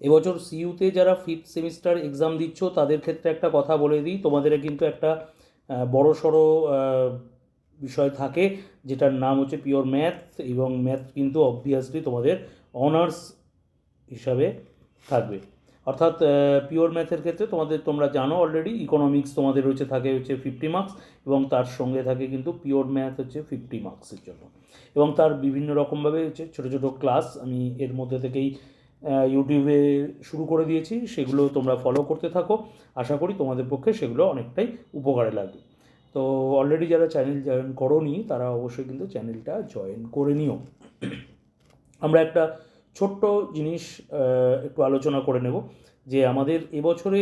এবছর সিইউতে যারা 5th semester exam দিচ্ছ তাদের ক্ষেত্রে একটা কথা বলে দিই, তোমাদের কিন্তু একটা বড় সড়ো বিষয় থাকে যেটার নাম হচ্ছে পিওর ম্যাথ, এবং ম্যাথ কিন্তু অবভিয়াসলি তোমাদের অনার্স হিসাবে থাকবে। অর্থাৎ পিওর ম্যাথের ক্ষেত্রে তোমরা জানো অলরেডি ইকোনমিক্স তোমাদের থাকে 50 মার্কস, এবং তার সঙ্গে থাকে কিন্তু পিওর ম্যাথ 50 মার্কসের জন্য, এবং তার বিভিন্ন রকমভাবে ছোটো ছোটো ক্লাস আমি এর মধ্যে থেকেই ইউটিউবে শুরু করে দিয়েছি, সেগুলো তোমরা ফলো করতে থাকো। আশা করি তোমাদের পক্ষে সেগুলো অনেকটাই উপকারে লাগবে। তো অলরেডি যারা চ্যানেল জয়েন করোনি তারা অবশ্যই কিন্তু চ্যানেলটা জয়েন করে নিও। আমরা একটা ছোট্ট জিনিস একটু আলোচনা করে নেব, যে আমাদের এবছরে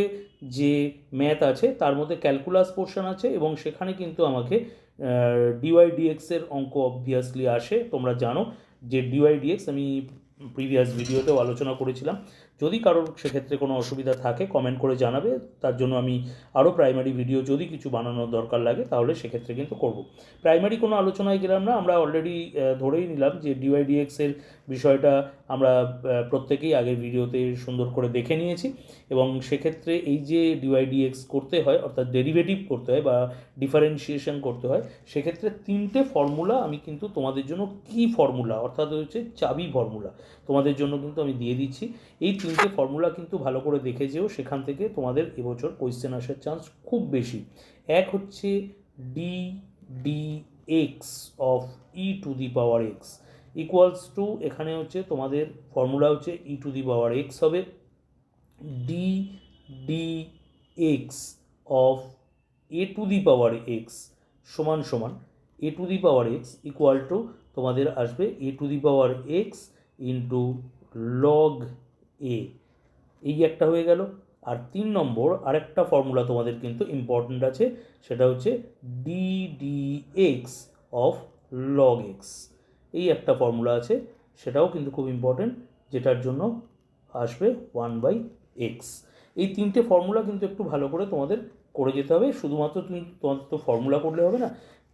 যে ম্যাথ আছে তার মধ্যে ক্যালকুলাস পোর্শন আছে, এবং সেখানে কিন্তু আমাকে ডিওয়াইডিএক্সের অঙ্ক অবভিয়াসলি আসে। তোমরা জানো যে ডিওয়াইডিএক্স আমি প্রিভিয়াস ভিডিওতেও আলোচনা করেছিলাম। যদি কারোর সেক্ষেত্রে কোনো অসুবিধা থাকে কমেন্ট করে জানাবে, তার জন্য আমি আরও প্রাইমারি ভিডিও যদি কিছু বানানোর দরকার লাগে তাহলে সেক্ষেত্রে কিন্তু করব। প্রাইমারি কোনো আলোচনায় গেলাম না, আমরা অলরেডি ধরেই নিলাম যে ডিওয়াইডিএক্সের বিষয়টা আমরা প্রত্যেকেই আগের ভিডিওতে সুন্দর করে দেখে নিয়েছি, এবং সেক্ষেত্রে এই যে ডিওয়াইডিএক্স করতে হয় অর্থাৎ ডেরিভেটিভ করতে হয় বা ডিফারেন্সিয়েশন করতে হয়, সেক্ষেত্রে 3টে ফর্মুলা আমি কিন্তু তোমাদের জন্য কি ফর্মুলা অর্থাৎ চাবি ফর্মুলা তোমাদের জন্য কিন্তু আমি দিয়ে দিচ্ছি। এই 3টে ফর্মুলা কিন্তু ভালো করে দেখে যেও, সেখান থেকে তোমাদের এবছর কোয়েশ্চেন আসার চান্স খুব বেশি। এক হচ্ছে d D x of e to the power x equals to, এখানে তোমাদের formula e to the power x হবে d D x of a to the power x সমান সমান a to the power x equal to তোমাদের আসবে a to the power x into log a. এই একটা হয়ে গেল। আর 3 নম্বর আরেকটা ফর্মুলা তোমাদের কিন্তু ইম্পর্ট্যান্ট আছে, সেটা D D x of log x. এই একটা ফর্মুলা আছে, সেটাও কিন্তু খুব ইম্পর্ট্যান্ট, যেটার জন্য আসবে 1/x। এই 3টে ফর্মুলা কিন্তু একটু ভালো করে তোমাদের করে যেতে হবে। শুধুমাত্র তোমাদের তো ফর্মুলা করলে হবে না,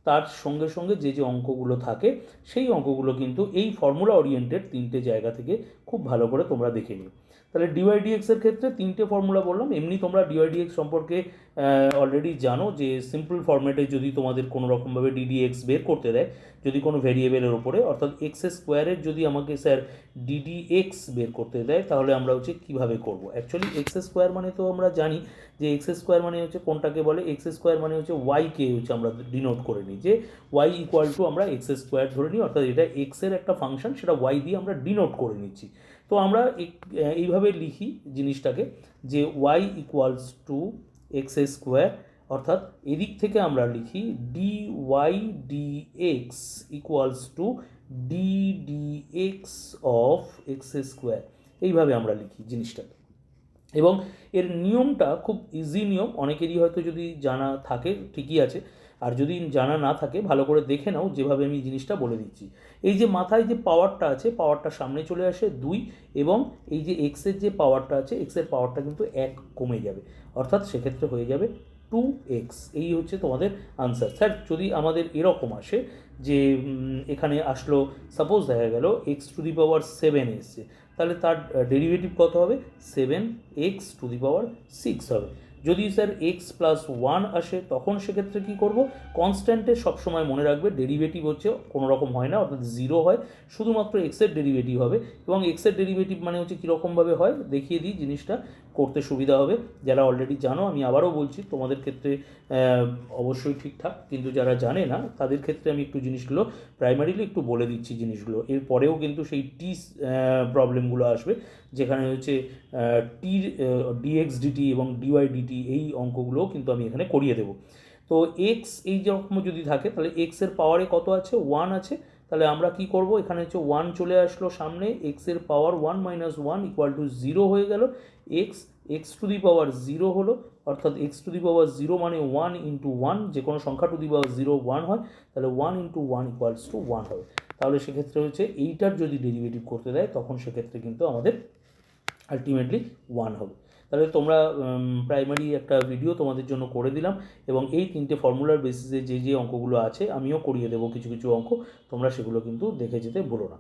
তার সঙ্গে সঙ্গে যে যে অঙ্কগুলো থাকে সেই অঙ্কগুলো কিন্তু এই ফর্মুলা ওরিয়েন্টেড 3টে জায়গা থেকে খুব ভালো করে তোমরা দেখে নিও। তাহলে ডিওয়াইডিএক্সের ক্ষেত্রে 3টে ফর্মুলা বললাম। এমনি তোমরা ডিওয়াইডিএক্স সম্পর্কে অলরেডি জানো যে সিম্পল ফর্ম্যাটে যদি তোমাদের কোনো রকমভাবে ডিডিএক্স বের করতে দেয়, যদি কোনো ভেরিয়েবলের ওপরে অর্থাৎ এক্স স্কোয়ারের যদি আমাকে স্যার ডিডিএক্স বের করতে দেয়, তাহলে আমরা কীভাবে করব। অ্যাকচুয়ালি এক্স স্কোয়ার মানে তো আমরা জানি যে এক্স স্কোয়ার মানে কোনটাকে বলে, এক্স স্কোয়ার মানে ওয়াইকে আমরা ডিনোট করে নিই, যে ওয়াই ইকুয়াল টু আমরা এক্স স্কোয়ার ধরে নিই, অর্থাৎ এটা এক্সের একটা ফাংশন, সেটা ওয়াই দিয়ে আমরা ডিনোট করে নিচ্ছি। তো আমরা এইভাবে লিখি জিনিসটাকে, যে Y equals to X square, অর্থাৎ এদিক থেকে আমরা লিখি D Y D X equals to D D x of X square. এইভাবে আমরা লিখি জিনিসটাকে, এবং এর নিয়মটা খুব ইজি নিয়ম, অনেকেরই হয়তো যদি জানা থাকে ঠিকই আছে, আর যদি জানা না থাকে ভালো করে দেখে নাও যেভাবে আমি জিনিসটা বলে দিচ্ছি। এই যে মাথায় যে পাওয়ারটা আছে, পাওয়ারটা সামনে চলে আসে 2, এবং এই যে এক্সের যে পাওয়ারটা আছে, এক্সের পাওয়ারটা কিন্তু 1 কমে যাবে, অর্থাৎ সেক্ষেত্রে হয়ে যাবে 2x। এই তোমাদের আনসার। স্যার যদি আমাদের এরকম আসে যে এখানে আসলো, সাপোজ দেখা গেল এক্স টু দি পাওয়ার 7 এসছে, তাহলে তার ডেরিভেটিভ কত হবে, 7x টু দি পাওয়ার 6 হবে। যদি স্যার এক্স প্লাস 1 আসে, তখন সেক্ষেত্রে কী করব, কনস্ট্যান্টের সবসময় মনে রাখবে ডেরিভেটিভ কোনো রকম হয় না, অর্থাৎ 0 হয়, শুধুমাত্র এক্সের ডেরিভেটিভ হবে। এবং এক্সের ডেরিভেটিভ মানে কীরকমভাবে হয় দেখিয়ে দিই, জিনিসটা করতে সুবিধা হবে। যারা অলরেডি জানো, আমি আবারও বলছি, তোমাদের ক্ষেত্রে অবশ্যই ঠিকঠাক, কিন্তু যারা জানে না তাদের ক্ষেত্রে আমি একটু জিনিসগুলো প্রাইমারিলি একটু বলে দিচ্ছি জিনিসগুলো। এরপরেও কিন্তু সেই টি প্রবলেমগুলো আসবে, যেখানে টির ডিএক্স ডিটি এবং ডিওয়াই ডিটি, এই অঙ্কগুলোও কিন্তু আমি এখানে করিয়ে দেবো। তো এক্স এই রকম যদি থাকে, তাহলে এক্সের পাওয়ারে কত আছে, 1 আছে। তাহলে আমরা কি করব, এখানে 1 চলে আসলো সামনে, এক্সের পাওয়ার 1 - 1 ইকুয়াল টু 0 হয়ে গেল। এক্স টু দি পাওয়ার 0 হলো, অর্থাৎ এক্স টু দি পাওয়ার 0 মানে 1 ইন্টু 1, যে কোনো সংখ্যা টু দি পাওয়ার 0 1 হয়, তাহলে 1 ইন্টু 1 ইকুয়ালস টু 1 হবে। তাহলে সেক্ষেত্রে এইটার যদি ডেরিভেটিভ করতে দেয়, তখন সেক্ষেত্রে কিন্তু আমাদের আলটিমেটলি 1 হবে। তাহলে তোমরা প্রাইমারি একটা ভিডিও তোমাদের জন্য করে দিলাম, এবং এই 3টে ফর্মুলার বেসিসে যে যে অঙ্কগুলো আছে আমিও করিয়ে দেবো কিছু কিছু অঙ্ক, তোমরা সেগুলো কিন্তু দেখে যেতে ভুলো না।